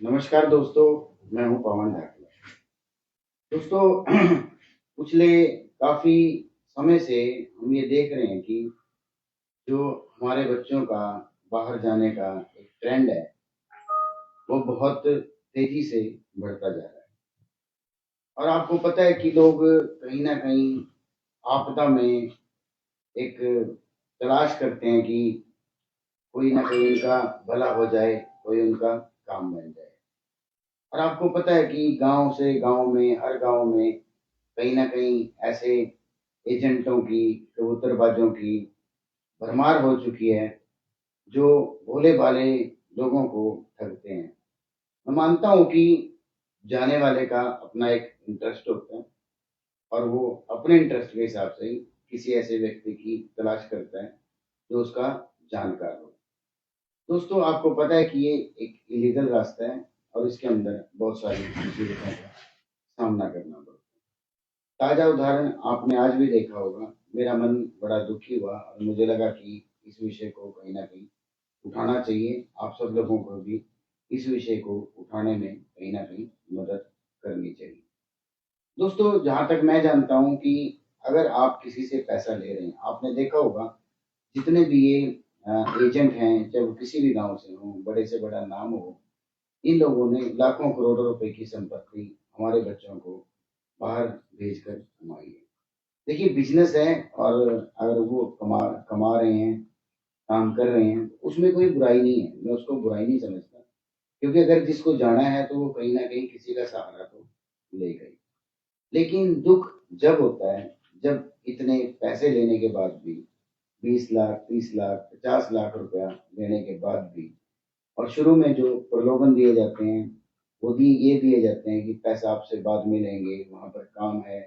नमस्कार दोस्तों, मैं हूं पवन ढाकला। दोस्तों पिछले काफी समय से हम ये देख रहे हैं कि जो हमारे बच्चों का बाहर जाने का एक ट्रेंड है, वो बहुत तेजी से बढ़ता जा रहा है। और आपको पता है कि लोग कहीं ना कहीं आपदा में एक तलाश करते हैं कि कोई ना कोई उनका भला हो जाए, कोई उनका काम बन जाए। और आपको पता है कि गांव से गांव में, हर गांव में कहीं ना कहीं ऐसे एजेंटों की, कबूतरबाजों की भरमार हो चुकी है, जो भोले भाले लोगों को ठगते हैं। मैं मानता हूं कि जाने वाले का अपना एक इंटरेस्ट होता है, और वो अपने इंटरेस्ट के हिसाब से ही किसी ऐसे व्यक्ति की तलाश करता है जो उसका जानकार हो। दोस्तों, आपको पता है कि ये एक इलीगल रास्ता है, और इसके अंदर बहुत सारी मुसीबतों का सामना करना पड़ता है। ताजा उदाहरण आपने आज भी देखा होगा। मेरा मन बड़ा दुखी हुआ और मुझे लगा कि इस विषय को कहीं ना कहीं उठाना चाहिए। आप सब लोगों को भी इस विषय को उठाने में कहीं ना कहीं मदद करनी चाहिए। दोस्तों, जहां तक मैं जानता हूं कि अगर आप किसी से पैसा ले रहे हैं, आपने देखा होगा जितने भी ये एजेंट हैं, चाहे वो किसी भी गांव से हो, बड़े से बड़ा नाम हो, इन लोगों ने लाखों करोड़ों रुपए की संपत्ति हमारे बच्चों को बाहर भेजकर कमाई है। देखिए, बिजनेस है, और अगर वो कमा कमा रहे हैं, काम कर रहे हैं, उसमें कोई बुराई नहीं है। मैं उसको बुराई नहीं समझता, क्योंकि अगर जिसको जाना है तो वो कहीं ना कहीं किसी का सहारा तो लेगा ही। लेकिन दुख जब होता है, जब इतने पैसे लेने के बाद भी, 20 लाख, 30 लाख, 50 लाख रुपया देने के बाद भी, और शुरू में जो प्रलोभन दिए जाते हैं, वो ये दिए जाते हैं कि पैसा आपसे बाद में लेंगे, वहां पर काम है,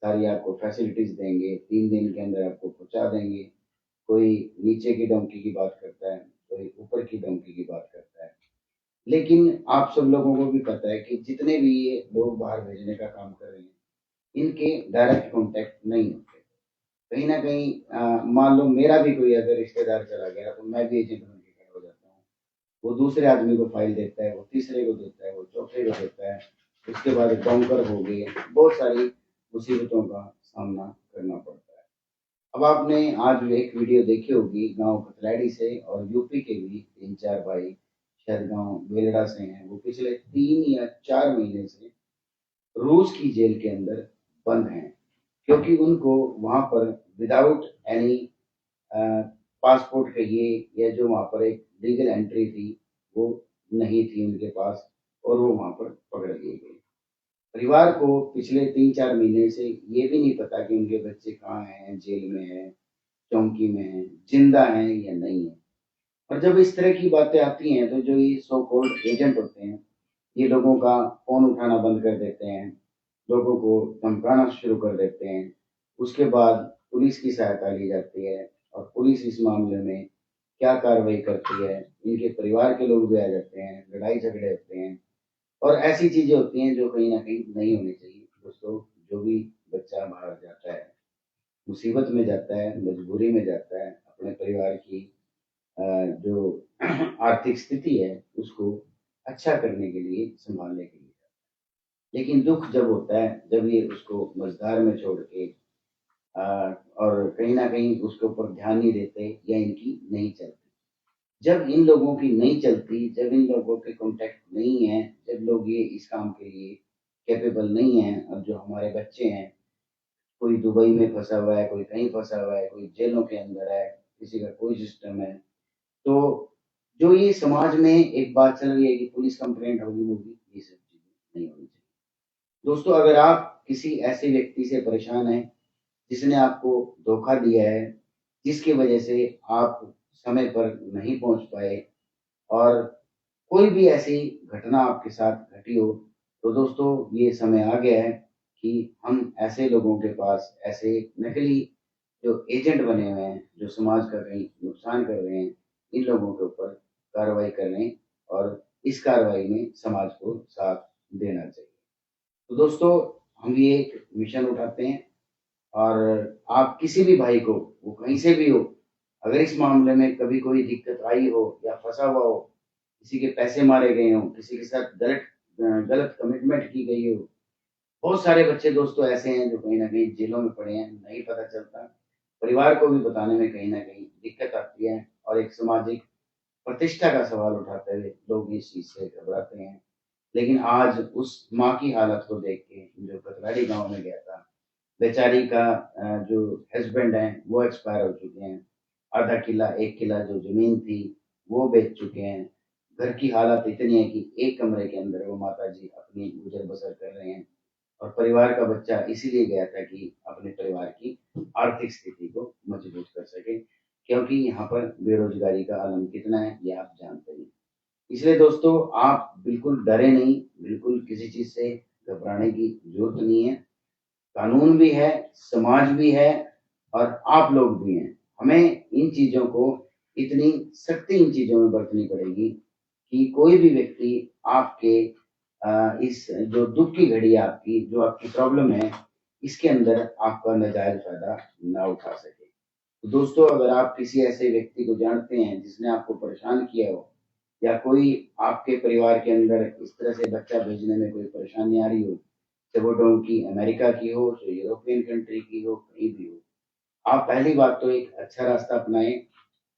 सारी आपको फैसिलिटीज देंगे, 3 दिन के अंदर आपको पहुंचा देंगे। कोई नीचे की डोंकी की बात करता है, कोई ऊपर की डोंकी की बात करता है। लेकिन आप सब लोगों को भी पता है कि जितने भी ये लोग बाहर भेजने का काम कर रहे हैं, इनके डायरेक्ट कॉन्टेक्ट नहीं होते। कहीं ना कहीं मान लो मेरा भी कोई अगर रिश्तेदार चला गया, तो मैं भी एजेंट बन के खड़ा हो जाता हूँ। वो दूसरे आदमी को फाइल देता है, वो तीसरे को देता है, वो चौथे को देता है। उसके बाद डोंकर हो गए, बहुत सारी मुसीबतों का सामना करना पड़ता है। अब आपने आज एक वीडियो देखी होगी गांव कतलैड़ी से, और यूपी के भी 3-4 भाई शायद गांव बेलड़ा से हैं। वो पिछले 3 या 4 महीने से रूस की जेल के अंदर बंद हैं, क्योंकि उनको वहां पर विदाउट एनी पासपोर्ट कहिए, या जो वहां पर एक लीगल एंट्री थी, वो नहीं थी उनके पास, और वो वहां पर पकड़ लिए गए। परिवार को पिछले 3-4 महीने से ये भी नहीं पता कि उनके बच्चे कहाँ हैं, जेल में हैं, चौकी में हैं, जिंदा हैं या नहीं है। और जब इस तरह की बातें आती हैं, तो जो ये सो कॉल्ड एजेंट होते हैं, ये लोगों का फोन उठाना बंद कर देते हैं, लोगों को धमकाना शुरू कर देते हैं। उसके बाद पुलिस की सहायता ली जाती है, और पुलिस इस मामले में क्या कार्रवाई करती है, इनके परिवार के लोग भी आ जाते हैं, लड़ाई झगड़े होते हैं, और ऐसी चीजें होती हैं जो कहीं ना कहीं नहीं होनी चाहिए। दोस्तों, जो भी बच्चा बाहर जाता है, मुसीबत में जाता है, मजबूरी में जाता है, अपने परिवार की जो आर्थिक स्थिति है उसको अच्छा करने के लिए, संभालने के लिए। लेकिन दुख जब होता है, जब ये उसको मझधार में छोड़ के और कहीं ना कहीं उसके ऊपर ध्यान नहीं देते, या इनकी नहीं चलती। जब इन लोगों की नहीं चलती, जब इन लोगों के कॉन्टेक्ट नहीं है, जब लोग ये इस काम के लिए कैपेबल नहीं है, और जो हमारे बच्चे हैं, कोई दुबई में फंसा हुआ है, कोई कहीं फंसा हुआ है, कोई जेलों के अंदर है, किसी का कोई सिस्टम है, तो जो ये समाज में एक बात चल रही है कि पुलिस कंप्लेंट होगी, ये सब चीजें नहीं होनी चाहिए। दोस्तों, अगर आप किसी ऐसे व्यक्ति से परेशान हैं जिसने आपको धोखा दिया है, जिसकी वजह से आप समय पर नहीं पहुंच पाए, और कोई भी ऐसी घटना आपके साथ घटी हो, तो दोस्तों ये समय आ गया है कि हम ऐसे लोगों के पास, ऐसे नकली जो एजेंट बने हुए हैं, जो समाज का कहीं नुकसान कर रहे हैं, इन लोगों के ऊपर कार्रवाई कर लें, और इस कार्रवाई में समाज को साथ देना चाहिए। तो दोस्तों, हम ये एक मिशन उठाते हैं, और आप किसी भी भाई को, वो कहीं से भी हो, अगर इस मामले में कभी कोई दिक्कत आई हो या फंसा हुआ हो, किसी के पैसे मारे गए हों, किसी के साथ गलत कमिटमेंट की गई हो। बहुत सारे बच्चे दोस्तों ऐसे हैं जो कहीं न कहीं जेलों में पड़े हैं, नहीं पता चलता। परिवार को भी बताने में कहीं न कहीं दिक्कत आती है और एक सामाजिक प्रतिष्ठा का सवाल उठाते हुए लोग इस चीज़ से घबराते हैं। लेकिन आज उस माँ की हालत को देख के जो कतराड़ी गाँव में गया था, बेचारी का जो हस्बैंड है वो एक्सपायर हो चुके हैं। आधा किला, 1 किला जो ज़मीन थी वो बेच चुके हैं। घर की हालत इतनी है कि एक कमरे के अंदर वो माताजी अपनी गुज़र-बसर कर रहे हैं और परिवार का बच्चा इसीलिए गया था कि अपने परिवार की आर्थिक स्थिति को मजबूत कर सके, क्योंकि यहाँ पर बेरोज़गारी का आलम कितना है ये आप जानते हैं। इसलिए दोस्तों आप बिल्कुल डरे नहीं, बिल्कुल किसी चीज़ से घबराने की ज़रूरत नहीं है। कानून भी है, समाज भी है और आप लोग भी हैं। हमें इन चीज़ों को इतनी सख्ती इन चीज़ों में बरतनी पड़ेगी कि कोई भी व्यक्ति आपके इस जो दुःख की घड़ी है आपकी, जो आपकी प्रॉब्लम है, इसके अंदर आपका नाजायज़ फ़ायदा ना उठा सके। तो दोस्तों अगर आप किसी ऐसे व्यक्ति को जानते हैं जिसने आपको परेशान किया हो या कोई आपके परिवार के अंदर इस तरह से बच्चा भेजने में कोई परेशानी आ रही हो, चाहे वो डोंकी अमेरिका की हो, चाहे यूरोपियन कंट्री की हो, कहीं भी हो, आप पहली बात तो एक अच्छा रास्ता अपनाएँ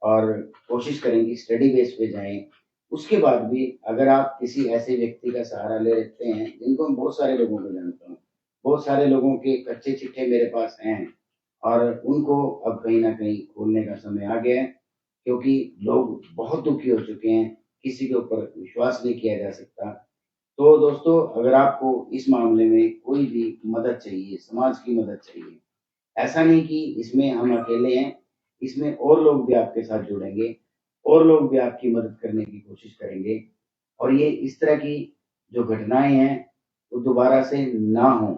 और कोशिश करें कि स्टडी बेस पे जाएँ। उसके बाद भी अगर आप किसी ऐसे व्यक्ति का सहारा ले लेते हैं, जिनको मैं बहुत सारे लोगों को जानता हूँ, बहुत सारे लोगों के कच्चे चिट्ठे मेरे पास हैं और उनको अब कहीं न कहीं खोलने का समय आ गया है, क्योंकि लोग बहुत दुखी हो चुके हैं, किसी के ऊपर विश्वास नहीं किया जा सकता। तो दोस्तों अगर आपको इस मामले में कोई भी मदद चाहिए, समाज की मदद चाहिए, ऐसा नहीं कि इसमें हम अकेले हैं, इसमें और लोग भी आपके साथ जुड़ेंगे, और लोग भी आपकी मदद करने की कोशिश करेंगे और ये इस तरह की जो घटनाएँ हैं, वो दोबारा से ना हों।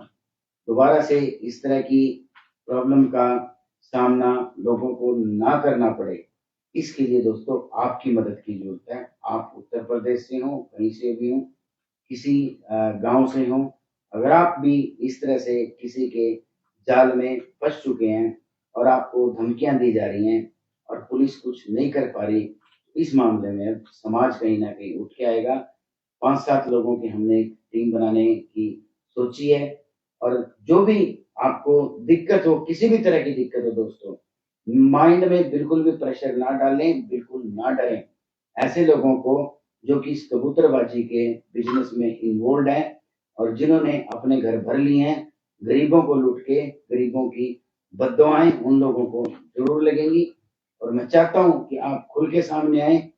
दोबारा से इस तरह की प्रॉब्लम का सामना लोगों को ना करना पड़े, इसके लिए दोस्तों आपकी मदद की ज़रूरत है। आप उत्तर प्रदेश से हों, कहीं से भी हों, किसी गाँव से हों, अगर आप भी इस तरह से किसी के जाल में फँस चुके हैं और आपको धमकियाँ दी जा रही हैं और पुलिस कुछ नहीं कर पा रही, इस मामले में अब समाज कहीं न कहीं उठ के आएगा। 5-7 लोगों की हमने एक टीम बनाने की सोची है और जो भी आपको दिक्कत हो, किसी भी तरह की दिक्कत हो दोस्तों, माइंड में बिल्कुल भी प्रेशर ना डालें, बिल्कुल ना डरें। ऐसे लोगों को जो कि इस कबूतरबाजी के बिज़नेस में इन्वॉल्व्ड हैं और जिन्होंने अपने घर भर लिए हैं, गरीबों को लूट के, गरीबों की बद्दुआएँ उन लोगों को ज़रूर लगेंगी और मैं चाहता हूँ कि आप खुल के सामने आएँ।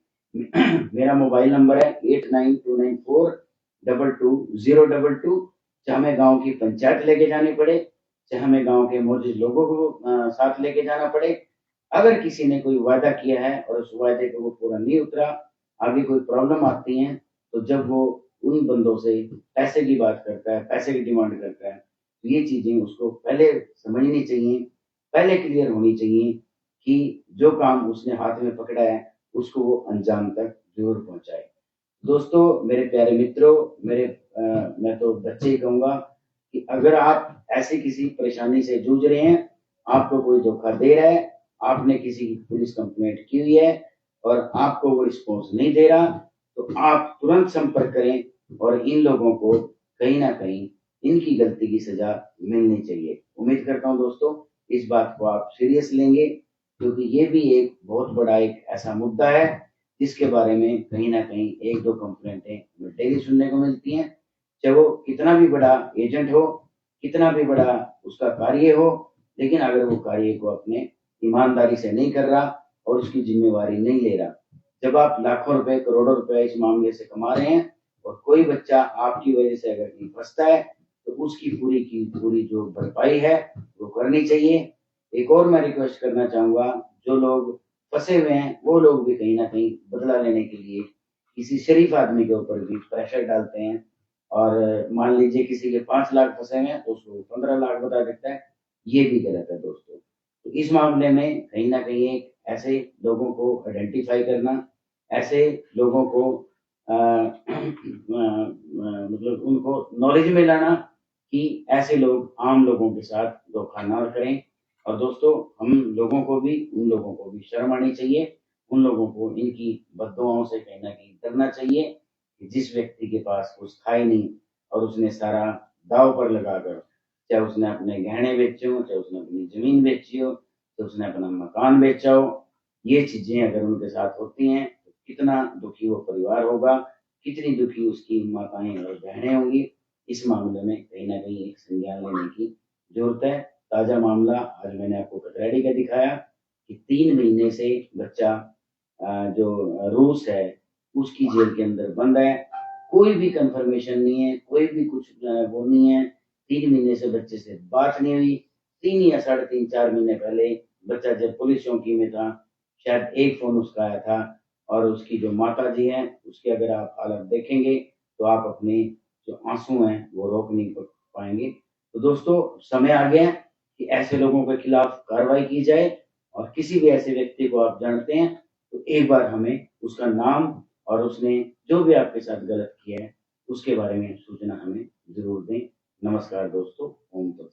मेरा मोबाइल नंबर है 8929422022। चाहे हमें गाँव की पंचायत लेके जानी पड़े, चाहे हमें गाँव के मौजूद लोगों को साथ लेके जाना पड़े। अगर किसी ने कोई वादा किया है और उस वादे को वो पूरा नहीं उतरा, आगे कोई प्रॉब्लम आती है, तो जब वो उन बंदों से पैसे की बात करता है, पैसे की डिमांड करता है, तो ये चीज़ें उसको पहले समझनी चाहिए, पहले क्लियर होनी चाहिए कि जो काम उसने हाथ में पकड़ा है, उसको वो अंजाम तक ज़रूर पहुँचाए। दोस्तों, मेरे प्यारे मित्रों, मैं तो बच्चे ही कहूँगा कि अगर आप ऐसी किसी परेशानी से जूझ रहे हैं, आपको कोई धोखा दे रहा है, आपने किसी की पुलिस कंप्लेंट की हुई है और आपको वो रिस्पॉन्स नहीं दे रहा, तो आप तुरंत संपर्क करें और इन लोगों को कहीं न कहीं इनकी गलती की सज़ा मिलनी चाहिए। उम्मीद करता हूँ दोस्तों, इस बात को आप सीरियस लेंगे, क्योंकि ये भी एक बहुत बड़ा एक ऐसा मुद्दा है जिसके बारे में कहीं न कहीं 1-2 कंप्लेंटें हमें डेली सुनने को मिलती हैं। चाहे वो कितना भी बड़ा एजेंट हो, कितना भी बड़ा उसका कार्य हो, लेकिन अगर वो कार्य को अपने ईमानदारी से नहीं कर रहा और उसकी ज़िम्मेवारी नहीं ले रहा। जब आप लाखों रुपए, करोड़ों रुपए इस मामले से कमा रहे हैं और कोई बच्चा आपकी वजह से अगर कहीं फँसता है, तो उसकी पूरी की पूरी जो भरपाई है, वो करनी चाहिए। एक और मैं रिक्वेस्ट करना चाहूँगा, जो लोग फँसे हुए हैं, वो लोग भी कहीं न कहीं बदला लेने के लिए किसी शरीफ आदमी के ऊपर भी प्रेशर डालते हैं और मान लीजिए किसी के 5 लाख फँसे हुए हैं, तो उसको 15 लाख बता देता है, ये भी गलत है दोस्तों। तो इस मामले में कहीं न कहीं एक ऐसे लोगों को आइडेंटिफ़ाई करना, ऐसे लोगों को मतलब उनको नॉलेज में लाना कि ऐसे लोग आम लोगों के साथ धोखा ना करें और दोस्तों हम लोगों को भी, उन लोगों को भी शर्म आनी चाहिए। उन लोगों को इनकी बद्दुआओं से कहीं ना कहीं डरना चाहिए कि जिस व्यक्ति के पास कुछ था ही नहीं और उसने सारा दाव पर लगाकर, चाहे उसने अपने गहने बेचे हो, चाहे उसने अपनी जमीन बेची हो, चाहे उसने अपना मकान बेचा हो, ये चीजें अगर उनके साथ होती हैं तो कितना दुखी वो परिवार होगा, कितनी दुखी उसकी माताएं और बहनें होंगी। इस मामले में कहीं ना कहीं एक संज्ञान लेने की जरूरत है। ताजा मामला आज मैंने आपको कटराड़ी का दिखाया कि 3 महीने से बच्चा जो रूस है उसकी जेल के अंदर बंद है, कोई भी कंफर्मेशन नहीं है, कोई भी कुछ वो नहीं है। 3 महीने से बच्चे से बात नहीं हुई। 3 या 3.5 4 महीने पहले बच्चा जब पुलिस चौकी में था, शायद एक फोन उसका आया था और उसकी जो माता जी हैं उसके अगर आप हालत देखेंगे तो आप अपने जो आंसू हैं वो रोक नहीं पाएंगे। तो दोस्तों समय आ गया कि ऐसे लोगों के खिलाफ कार्रवाई की जाए और किसी भी ऐसे व्यक्ति को आप जानते हैं तो एक बार हमें उसका नाम और उसने जो भी आपके साथ गलत किया है उसके बारे में सूचना हमें जरूर दें। नमस्कार दोस्तों, ओम तत्सत।